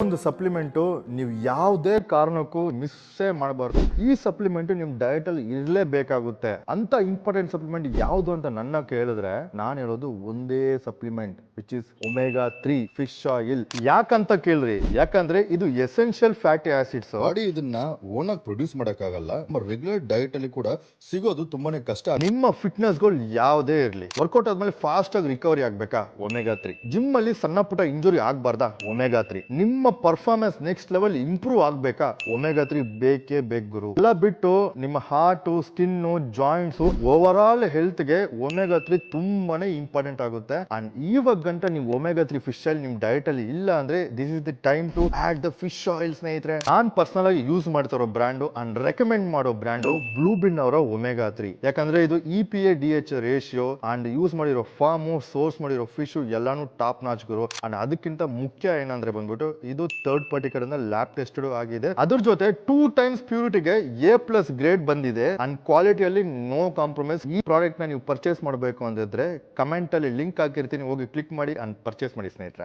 ಒಂದು ಸಪ್ಲಿಮೆಂಟು ನೀವು ಯಾವುದೇ ಕಾರಣಕ್ಕೂ ಮಿಸ್ಸೇ ಮಾಡಬಾರ್ದು. ಈ ಸಪ್ಲಿಮೆಂಟ್ ನಿಮ್ ಡಯಟ್ ಅಲ್ಲಿ ಇರಲೇಬೇಕಾಗುತ್ತೆ. ಅಂತ ಇಂಪಾರ್ಟೆಂಟ್ ಸಪ್ಲಿಮೆಂಟ್ ಯಾವುದು ಅಂತ ನನ್ನ ಕೇಳಿದ್ರೆ ನಾನು ಹೇಳೋದು ಒಂದೇ supplement which is omega 3 fish oil. ಯಾಕಂತ ಕೇಳ್ರಿ, ಯಾಕಂದ್ರೆ ಇದು ಎಸೆನ್ಷಿಯಲ್ ಫ್ಯಾಟಿ ಆಸಿಡ್ಸ್. ಬಾಡಿ ಇದನ್ನ ಓನ್ ಆಗಿ ಪ್ರೊಡ್ಯೂಸ್ ಮಾಡಕ್ಕಾಗಲ್ಲ. ರೆಗ್ಯುಲರ್ ಡಯಟ್ ಅಲ್ಲಿ ಕೂಡ ಸಿಗೋದು ತುಂಬಾನೇ ಕಷ್ಟ. ನಿಮ್ಮ ಫಿಟ್ನೆಸ್ ಗೋಲ್ ಯಾವುದೇ ಇರಲಿ, ವರ್ಕೌಟ್ ಆದ್ಮೇಲೆ ಫಾಸ್ಟ್ ಆಗಿ ರಿಕವರಿ ಆಗ್ಬೇಕಾ, ಒಮೆಗಾ 3. ಜಿಮ್ ಅಲ್ಲಿ ಸಣ್ಣ ಪುಟ್ಟ ಇಂಜುರಿ ಆಗ್ಬಾರ್ದಾ, ಒಮೆಗಾ 3. ನಿಮ್ಮ ಪರ್ಫಾರ್ಮೆನ್ಸ್ ನೆಕ್ಸ್ಟ್ ಲೆವೆಲ್ ಇಂಪ್ರೂವ್ ಆಗ್ಬೇಕಾ, ಒಮೆಗಾ 3 ಬೇಕೇ ಬೇಕು ಗುರು. ಎಲ್ಲ ಬಿಟ್ಟು ನಿಮ್ಮ heart, skin, joints, overall health ಗೆ ಒಮೆಗಾ 3 ತುಂಬಾನೇ ಇಂಪಾರ್ಟೆಂಟ್ ಆಗುತ್ತೆ. ಅಂಡ್ ಇವಾಗ ಗಂಟ ನೀವು ಒಮೆಗಾ 3 ಫಿಶ್ ಆಯಿಲ್ ನಿಮ್ ಡಯಟ್ ಅಲ್ಲಿ ಇಲ್ಲ ಅಂದ್ರೆ this is the time to add the fish oil ಸ್ನೇಹಿತರೆ. ನಾನ್ ಪರ್ಸನಲ್ ಆಗಿ ಯೂಸ್ ಮಾಡ್ತಿರೋ ಬ್ರ್ಯಾಂಡ್ ಅಂಡ್ ರೆಕಮೆಂಡ್ ಮಾಡೋ ಬ್ರ್ಯಾಂಡ್ ಬ್ಲೂ ಬಿನ್ ಅವರ ಒಮೆಗಾ 3. ಯಾಕಂದ್ರೆ ಇದು EPA/DH ರೇಷಿಯೋ ಅಂಡ್ ಯೂಸ್ ಮಾಡಿರೋ ಫಾರ್ಮ್, ಸೋರ್ಸ್ ಮಾಡಿರೋ ಫಿಶ್ ಎಲ್ಲಾನು ಟಾಪ್ ನಾಚ್ ಗುರು. ಅಂಡ್ ಅದಕ್ಕಿಂತ ಮುಖ್ಯ ಏನಂದ್ರೆ ಬಂದ್ಬಿಟ್ಟು ಇದು ಥರ್ಡ್ ಪಾರ್ಟಿ ಕಡೆಯಿಂದ ಲ್ಯಾಬ್ ಟೆಸ್ಟೆಡ್ ಆಗಿದೆ. ಅದ್ರ ಜೊತೆ 2 ಟೈಮ್ಸ್ ಪ್ಯೂರಿಟಿಗೆ A+ ಗ್ರೇಡ್ ಬಂದಿದೆ. ಅಂಡ್ ಕ್ವಾಲಿಟಿಯಲ್ಲಿ ನೋ ಕಾಂಪ್ರಮೈಸ್. ಈ ಪ್ರಾಡಕ್ಟ್ ನ ನೀವು ಪರ್ಚೇಸ್ ಮಾಡಬೇಕು ಅಂದಿದ್ರೆ ಕಮೆಂಟ್ ಅಲ್ಲಿ ಲಿಂಕ್ ಹಾಕಿರ್ತೀನಿ, ಹೋಗಿ ಕ್ಲಿಕ್ ಮಾಡಿ ಅಂಡ್ ಪರ್ಚೇಸ್ ಮಾಡಿ ಸ್ನೇಹಿತರೆ.